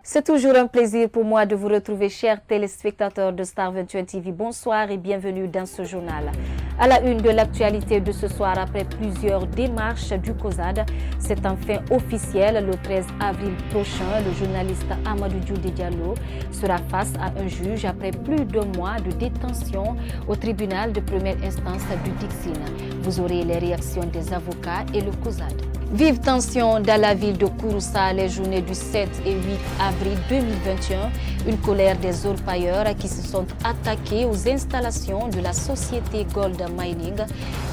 C'est toujours un plaisir pour moi de vous retrouver, chers téléspectateurs de Star 21 TV. Bonsoir et bienvenue dans ce journal. À la une de l'actualité de ce soir, après plusieurs démarches du COSAD, c'est enfin officiel. Le 13 avril prochain, le journaliste Amadou Djoudi Diallo sera face à un juge après plus d'un mois de détention au tribunal de première instance du Dixine. Vous aurez les réactions des avocats et le COSAD. Vive tension dans la ville de Kouroussa les journées du 7 et 8 avril 2021. Une colère des orpailleurs qui se sont attaqués aux installations de la société Gold Mining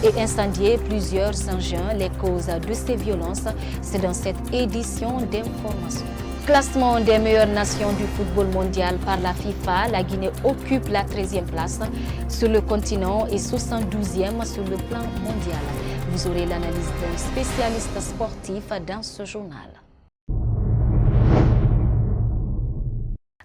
et incendié plusieurs engins. Les causes de ces violences, c'est dans cette édition d'information. Classement des meilleures nations du football mondial par la FIFA, la Guinée occupe la 13e place sur le continent et 72e sur le plan mondial. Vous aurez l'analyse d'un spécialiste sportif dans ce journal.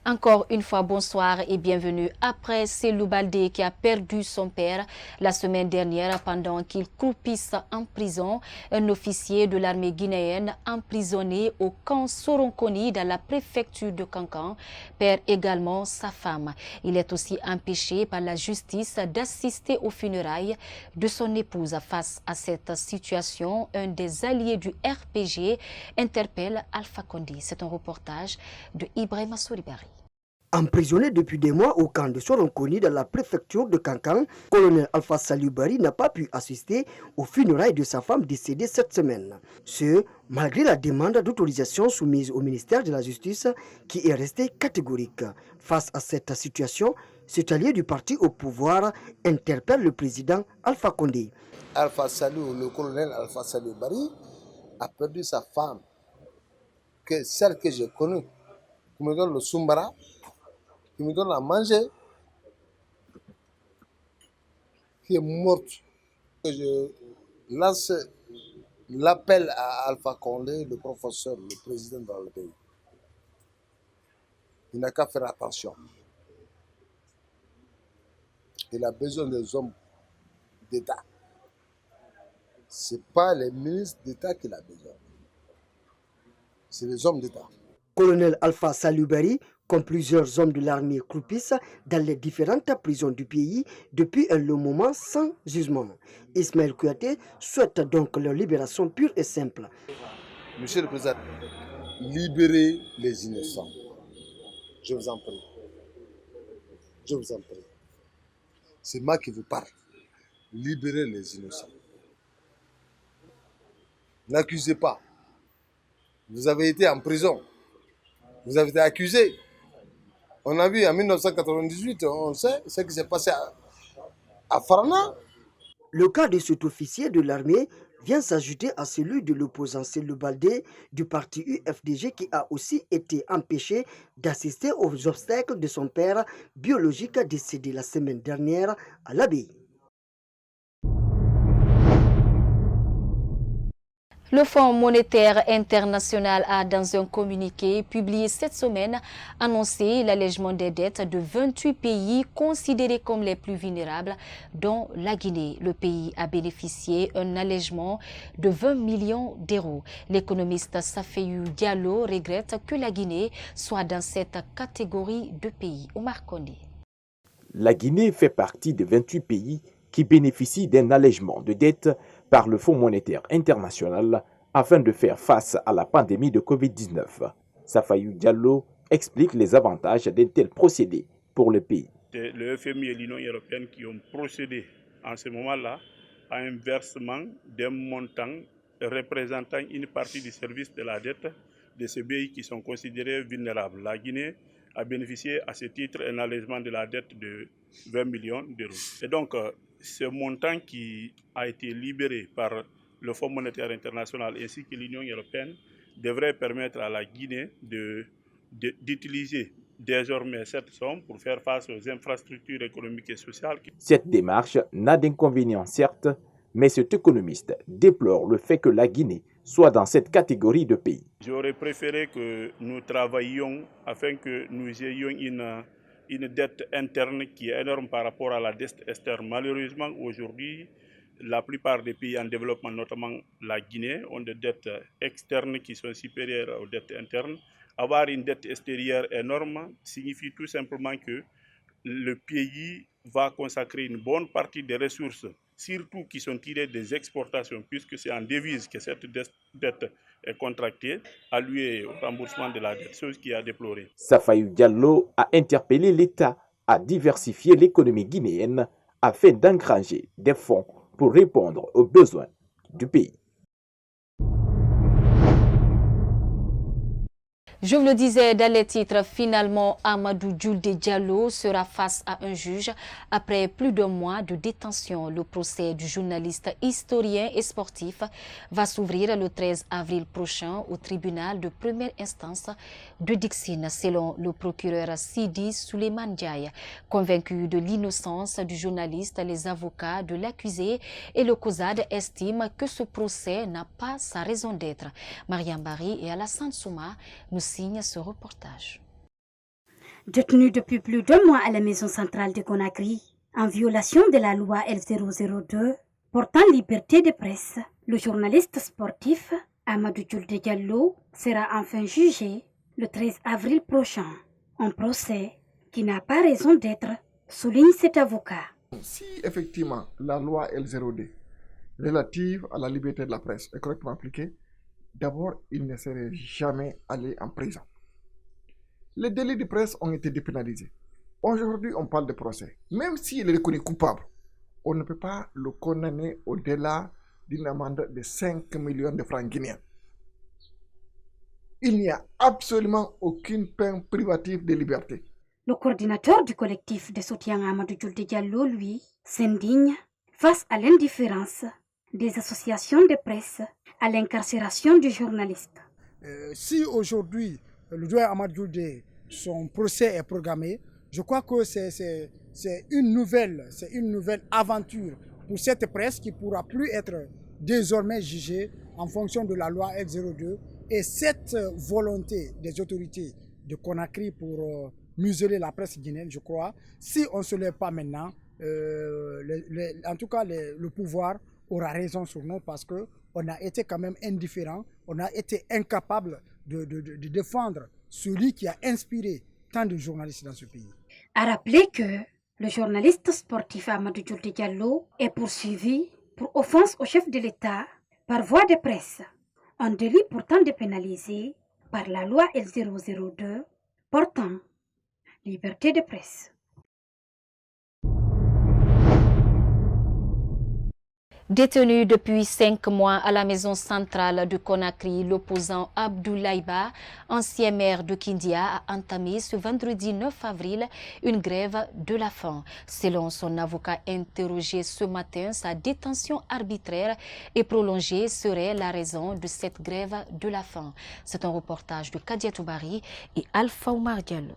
Encore une fois, bonsoir et bienvenue. Après Selou Baldé qui a perdu son père la semaine dernière pendant qu'il croupisse en prison, un officier de l'armée guinéenne emprisonné au camp Soronkoni dans la préfecture de Kankan perd également sa femme. Il est aussi empêché par la justice d'assister aux funérailles de son épouse. Face à cette situation, un des alliés du RPG interpelle Alpha Condé. C'est un reportage de Ibrahima Souribari. Emprisonné depuis des mois au camp de Soronkoni dans la préfecture de Kankan, colonel Alpha Salubari n'a pas pu assister aux funérailles de sa femme décédée cette semaine. Ce, malgré la demande d'autorisation soumise au ministère de la Justice qui est restée catégorique. Face à cette situation, cet allié du parti au pouvoir interpelle le président Alpha Condé. Le colonel Alpha Salubari a perdu sa femme, celle que j'ai connue, qui me donne le Sumbara, qui me donne à manger, qui est morte. Je lance l'appel à Alpha Condé, le professeur, le président dans le pays. Il n'a qu'à faire attention. Il a besoin des hommes d'État. Ce n'est pas les ministres d'État qu'il a besoin. C'est les hommes d'État. Colonel Alpha Salubari, comme plusieurs hommes de l'armée, croupissent dans les différentes prisons du pays depuis un long moment sans jugement. Ismaël Kouyaté souhaite donc leur libération pure et simple. Monsieur le Président, libérez les innocents. Je vous en prie. Je vous en prie. C'est moi qui vous parle. Libérez les innocents. N'accusez pas. Vous avez été en prison. Vous avez été accusé. On a vu en 1998, on sait ce qui s'est passé à Farana. Le cas de cet officier de l'armée vient s'ajouter à celui de l'opposant Selou Baldé du parti UFDG qui a aussi été empêché d'assister aux obsèques de son père biologique décédé la semaine dernière à l'abbaye. Le Fonds monétaire international a, dans un communiqué publié cette semaine, annoncé l'allègement des dettes de 28 pays considérés comme les plus vulnérables, dont la Guinée. Le pays a bénéficié d'un allègement de 20 millions d'euros. L'économiste Safeyou Diallo regrette que la Guinée soit dans cette catégorie de pays. Omar Kondé. La Guinée fait partie des 28 pays qui bénéficient d'un allègement de dettes par le Fonds monétaire international afin de faire face à la pandémie de Covid-19. Safayou Diallo explique les avantages d'un tel procédé pour le pays. C'est le FMI et l'Union européenne qui ont procédé en ce moment-là à un versement d'un montant représentant une partie du service de la dette de ces pays qui sont considérés vulnérables. La Guinée a bénéficié à ce titre un allègement de la dette de 20 millions d'euros. Et donc, ce montant qui a été libéré par le Fonds monétaire international ainsi que l'Union européenne devrait permettre à la Guinée d'utiliser désormais cette somme pour faire face aux infrastructures économiques et sociales. Cette démarche n'a d'inconvénient certes, mais cet économiste déplore le fait que la Guinée soit dans cette catégorie de pays. J'aurais préféré que nous travaillions afin que nous ayons une dette interne qui est énorme par rapport à la dette externe. Malheureusement, aujourd'hui, la plupart des pays en développement, notamment la Guinée, ont des dettes externes qui sont supérieures aux dettes internes, Avoir une dette extérieure énorme signifie tout simplement que le pays va consacrer une bonne partie des ressources, surtout qui sont tirées des exportations, puisque c'est en devise que cette dette est contractée, allouée au remboursement de la dette, chose qui a déploré. Safayou Diallo a interpellé l'État à diversifier l'économie guinéenne afin d'engranger des fonds pour répondre aux besoins du pays. Je vous le disais dans les titres, finalement, Amadou Djoulde Diallo sera face à un juge après plus d'un mois de détention. Le procès du journaliste historien et sportif va s'ouvrir le 13 avril prochain au tribunal de première instance de Dixine, selon le procureur Sidi Souleymane Diaye. Convaincu de l'innocence du journaliste, les avocats de l'accusé et le COSAD estiment que ce procès n'a pas sa raison d'être. Mariam Bari et Alassane Souma nous signe ce reportage. Détenu depuis plus d'un mois à la maison centrale de Conakry, en violation de la loi L002 portant liberté de presse, le journaliste sportif Amadou Djoulde Diallo sera enfin jugé le 13 avril prochain. Un procès qui n'a pas raison d'être, souligne cet avocat. Si effectivement la loi L02 relative à la liberté de la presse est correctement appliquée, d'abord, il ne serait jamais allé en prison. Les délits de presse ont été dépénalisés. Aujourd'hui, on parle de procès. Même s'il est reconnu coupable, on ne peut pas le condamner au-delà d'une amende de 5 millions de francs guinéens. Il n'y a absolument aucune peine privative de liberté. Le coordinateur du collectif de soutien à Amadou Djoulde Diallo, lui, s'indigne face à l'indifférence des associations de presse à l'incarcération du journaliste. Si aujourd'hui, le doyen Amadou Djoulde, son procès est programmé, je crois que c'est une nouvelle aventure pour cette presse qui ne pourra plus être désormais jugée en fonction de la loi L02. Et cette volonté des autorités de Conakry pour museler la presse guinéenne, je crois, si on ne se lève pas maintenant, en tout cas le pouvoir aura raison sur nous parce qu'on a été quand même indifférent, on a été incapable de défendre celui qui a inspiré tant de journalistes dans ce pays. À rappeler que le journaliste sportif Amadou Djoulde Diallo est poursuivi pour offense au chef de l'État par voie de presse, un délit pourtant dépénalisé par la loi L002 portant liberté de presse. Détenu depuis 5 mois à la maison centrale de Conakry, l'opposant Abdoulaye Ba, ancien maire de Kindia, a entamé ce vendredi 9 avril une grève de la faim. Selon son avocat interrogé ce matin, sa détention arbitraire et prolongée serait la raison de cette grève de la faim. C'est un reportage de Kadia Toubari et Alpha Oumar Diallo.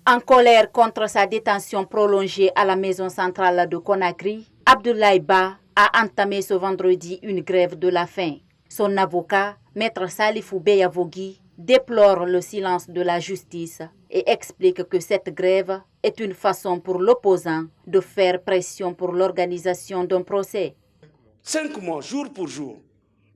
En colère contre sa détention prolongée à la maison centrale de Conakry, Abdoulaye Ba a entamé ce vendredi une grève de la faim. Son avocat, Maître Salifou Beyavogui, déplore le silence de la justice et explique que cette grève est une façon pour l'opposant de faire pression pour l'organisation d'un procès. 5 mois, jour pour jour,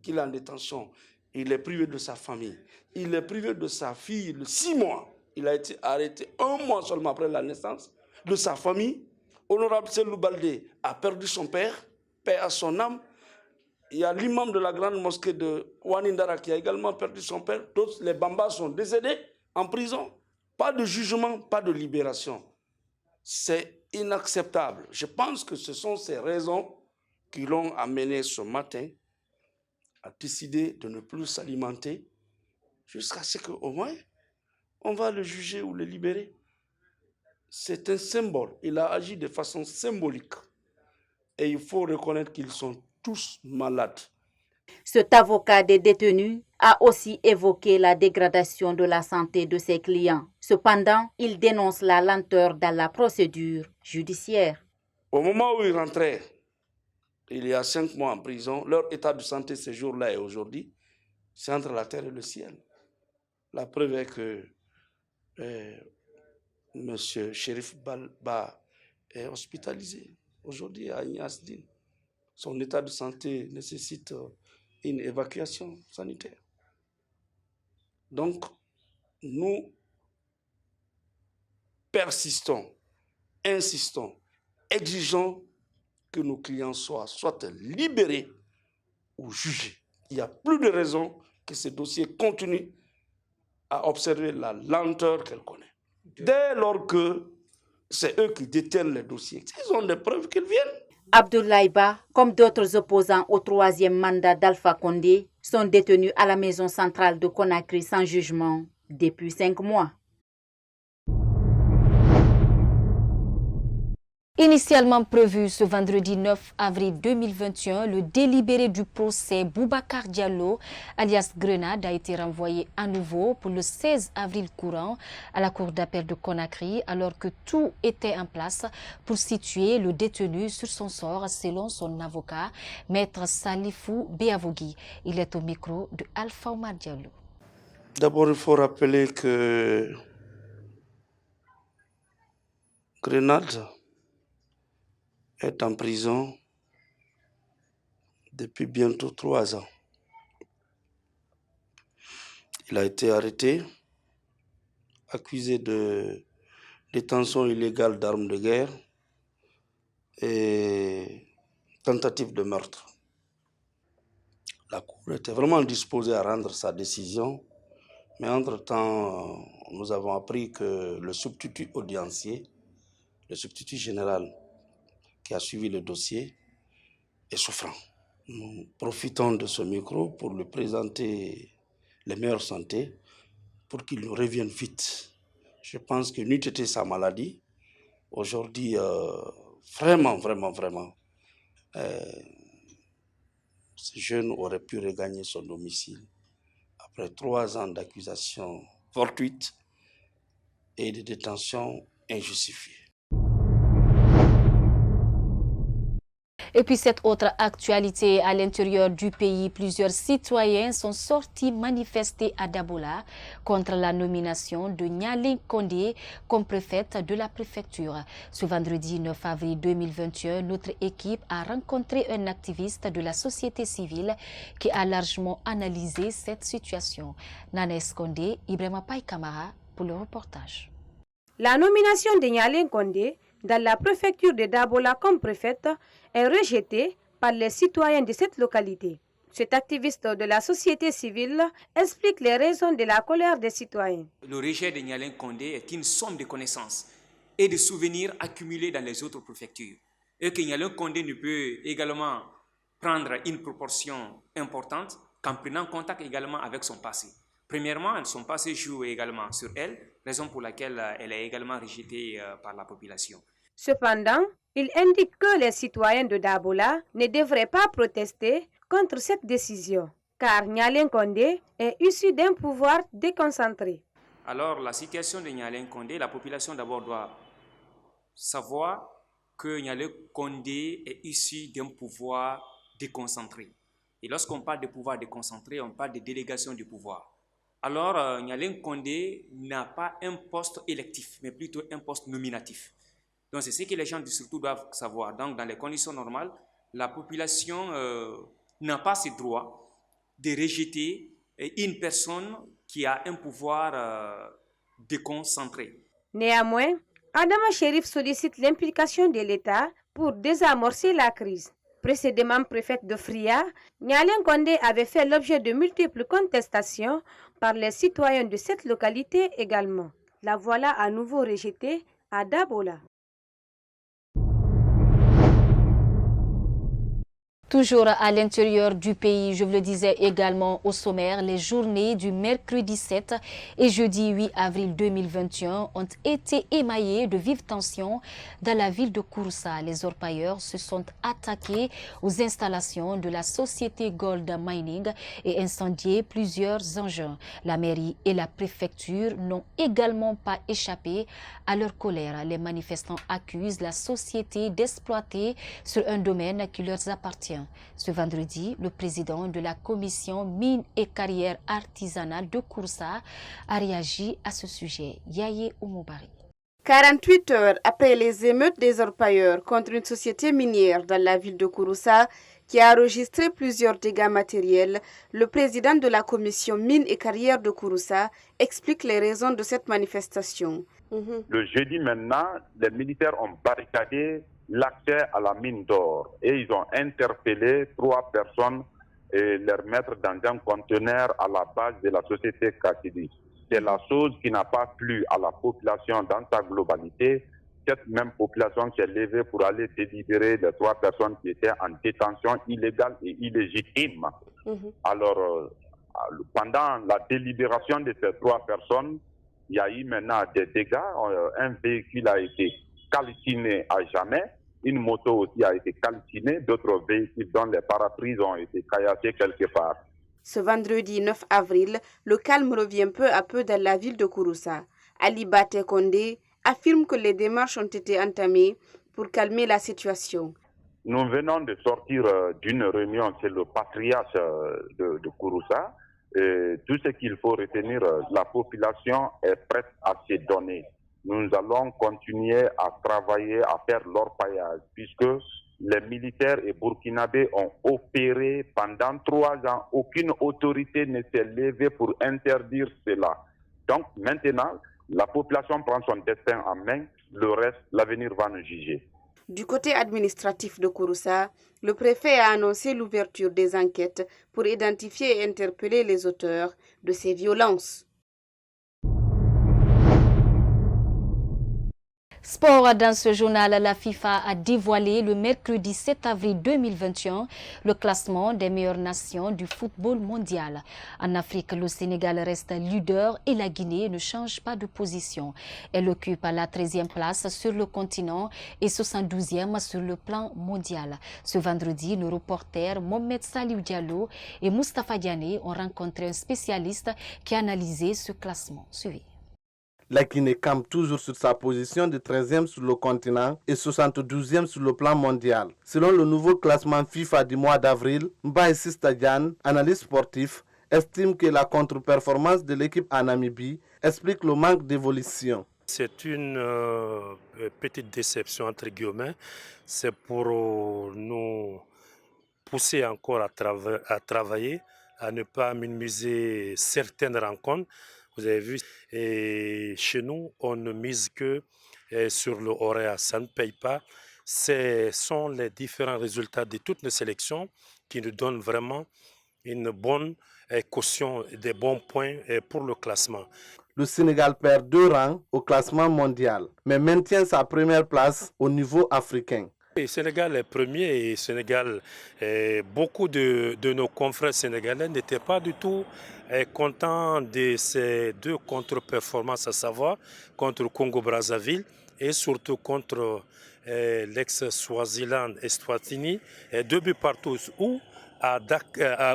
qu'il est en détention. Il est privé de sa famille. Il est privé de sa fille de 6 mois. Il a été arrêté 1 mois seulement après la naissance de sa famille. Honorable Selou Baldé a perdu son père, paix à son âme. Il y a l'imam de la grande mosquée de Ouanindara qui a également perdu son père. D'autres, les Bambas sont décédés en prison. Pas de jugement, pas de libération. C'est inacceptable. Je pense que ce sont ces raisons qui l'ont amené ce matin à décider de ne plus s'alimenter jusqu'à ce qu'au moins on va le juger ou le libérer. C'est un symbole. Il a agi de façon symbolique. Et il faut reconnaître qu'ils sont tous malades. Cet avocat des détenus a aussi évoqué la dégradation de la santé de ses clients. Cependant, il dénonce la lenteur dans la procédure judiciaire. Au moment où ils rentraient, il y a 5 mois en prison, leur état de santé ce jour-là et aujourd'hui, c'est entre la terre et le ciel. La preuve est que M. Chérif Ba est hospitalisé aujourd'hui à Niasdine. Son état de santé nécessite une évacuation sanitaire. Donc, nous persistons, insistons, exigeons que nos clients soient soit libérés ou jugés. Il n'y a plus de raison que ces dossiers continuent à observer la lenteur qu'elle connaît. Dès lors que c'est eux qui détiennent les dossiers, ils ont des preuves qu'ils viennent. Abdoulaye Ba, comme d'autres opposants au troisième mandat d'Alpha Condé, sont détenus à la maison centrale de Conakry sans jugement depuis 5 mois. Initialement prévu ce vendredi 9 avril 2021, le délibéré du procès Boubacar Diallo, alias Grenade, a été renvoyé à nouveau pour le 16 avril courant à la cour d'appel de Conakry, alors que tout était en place pour situer le détenu sur son sort, selon son avocat, Maître Salifou Béavogui. Il est au micro de Alpha Omar Diallo. D'abord, il faut rappeler que Grenade est en prison depuis bientôt 3 ans. Il a été arrêté, accusé de détention illégale d'armes de guerre et tentative de meurtre. La Cour était vraiment disposée à rendre sa décision, mais entre-temps, nous avons appris que le substitut audiencier, le substitut général qui a suivi le dossier, est souffrant. Nous profitons de ce micro pour lui présenter les meilleures santé pour qu'il nous revienne vite. Je pense que n'eût été sa maladie, aujourd'hui, vraiment, ce jeune aurait pu regagner son domicile après 3 ans d'accusations fortuites et de détention injustifiée. Et puis cette autre actualité à l'intérieur du pays, plusieurs citoyens sont sortis manifester à Dabola contre la nomination de Nyalin Condé comme préfète de la préfecture. Ce vendredi 9 avril 2021, notre équipe a rencontré un activiste de la société civile qui a largement analysé cette situation. Nanes Condé, Ibrahima Paye Kamara pour le reportage. La nomination de Nyalin Condé dans la préfecture de Dabola comme préfète est rejetée par les citoyens de cette localité. Cet activiste de la société civile explique les raisons de la colère des citoyens. Le rejet de Nyalin Condé est une somme de connaissances et de souvenirs accumulés dans les autres préfectures. Et que Nyalin Condé ne peut également prendre une proportion importante qu'en prenant contact également avec son passé. Premièrement, son passé joue également sur elle, raison pour laquelle elle est également rejetée par la population. Cependant, il indique que les citoyens de Dabola ne devraient pas protester contre cette décision, car Nyalin Condé est issu d'un pouvoir déconcentré. Alors, la situation de Nyalin Condé, la population d'abord doit savoir que Nyalin Condé est issu d'un pouvoir déconcentré. Et lorsqu'on parle de pouvoir déconcentré, on parle de délégation du pouvoir. Alors, Nyalin Condé n'a pas un poste électif, mais plutôt un poste nominatif. Donc, c'est ce que les gens surtout doivent savoir. Donc, dans les conditions normales, la population n'a pas ce droit de rejeter une personne qui a un pouvoir déconcentré. Néanmoins, Adama Chérif sollicite l'implication de l'État pour désamorcer la crise. Précédemment préfète de Fria, Nyalin Condé avait fait l'objet de multiples contestations par les citoyens de cette localité également. La voilà à nouveau rejetée à Dabola. Toujours à l'intérieur du pays, je vous le disais également au sommaire, les journées du mercredi 7 et jeudi 8 avril 2021 ont été émaillées de vives tensions dans la ville de Kouroussa. Les orpailleurs se sont attaqués aux installations de la société Gold Mining et incendié plusieurs engins. La mairie et la préfecture n'ont également pas échappé à leur colère. Les manifestants accusent la société d'exploiter sur un domaine qui leur appartient. Ce vendredi, le président de la commission mines et carrières artisanales de Kouroussa a réagi à ce sujet. Yaye Oumoubari. 48 heures après les émeutes des orpailleurs contre une société minière dans la ville de Kouroussa, qui a enregistré plusieurs dégâts matériels, le président de la commission mines et carrières de Kouroussa explique les raisons de cette manifestation. Le jeudi maintenant, les militaires ont barricadé l'accès à la mine d'or et ils ont interpellé 3 personnes et les mettre dans un conteneur à la base de la société Katidi. C'est la chose qui n'a pas plu à la population dans sa globalité. Cette même population s'est levée pour aller délibérer les 3 personnes qui étaient en détention illégale et illégitime. Alors, pendant la délibération de ces 3 personnes, il y a eu maintenant des dégâts. Un véhicule a été calciné à jamais. Une moto aussi a été calcinée. D'autres véhicules dont les paraprises ont été caillassés quelque part. Ce vendredi 9 avril, le calme revient peu à peu dans la ville de Kouroussa. Ali Bate Kondé affirme que les démarches ont été entamées pour calmer la situation. Nous venons de sortir d'une réunion, c'est le patriarche de Kouroussa. Tout ce qu'il faut retenir, la population est prête à se donner. Nous allons continuer à travailler, à faire l'orpaillage, puisque les militaires et burkinabés ont opéré pendant 3 ans. Aucune autorité ne s'est levée pour interdire cela. Donc maintenant, la population prend son destin en main. Le reste, l'avenir va nous juger. Du côté administratif de Kouroussa, le préfet a annoncé l'ouverture des enquêtes pour identifier et interpeller les auteurs de ces violences. Sport, dans ce journal, la FIFA a dévoilé le mercredi 7 avril 2021 le classement des meilleures nations du football mondial. En Afrique, le Sénégal reste leader et la Guinée ne change pas de position. Elle occupe la 13e place sur le continent et 72e sur le plan mondial. Ce vendredi, nos reporters Mohamed Saliou Diallo et Moustapha Diané ont rencontré un spécialiste qui a analysé ce classement. Suivez. La Guinée campe toujours sur sa position de 13e sur le continent et 72e sur le plan mondial. Selon le nouveau classement FIFA du mois d'avril, Mbaye Sistadian, analyste sportif, estime que la contre-performance de l'équipe en Namibie explique le manque d'évolution. C'est une petite déception entre guillemets. C'est pour nous pousser encore à travailler, à ne pas minimiser certaines rencontres. Vous avez vu, et chez nous, on ne mise que sur le horaire, ça ne paye pas. Ce sont les différents résultats de toutes les sélections qui nous donnent vraiment une bonne caution, des bons points pour le classement. Le Sénégal perd 2 rangs au classement mondial, mais maintient sa première place au niveau africain. Le Sénégal est premier et Sénégal, beaucoup de nos confrères sénégalais n'étaient pas du tout contents de ces 2 contre-performances, à savoir contre Congo-Brazzaville et surtout contre l'ex-Swaziland et Eswatini, 2 buts partout ou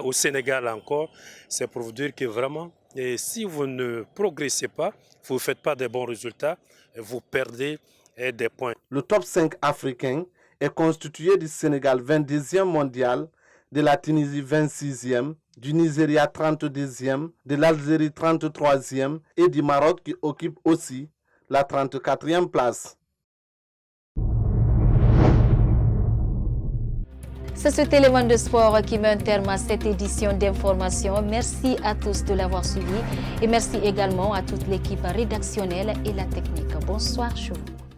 au Sénégal encore. C'est pour vous dire que vraiment, si vous ne progressez pas, vous ne faites pas de bons résultats, vous perdez des points. Le top 5 africain est constitué du Sénégal 22e mondial, de la Tunisie 26e, du Nigeria 32e, de l'Algérie 33e et du Maroc qui occupe aussi la 34e place. C'est cet élément de sport qui met un terme à cette édition d'information. Merci à tous de l'avoir suivi et merci également à toute l'équipe rédactionnelle et la technique. Bonsoir chez vous.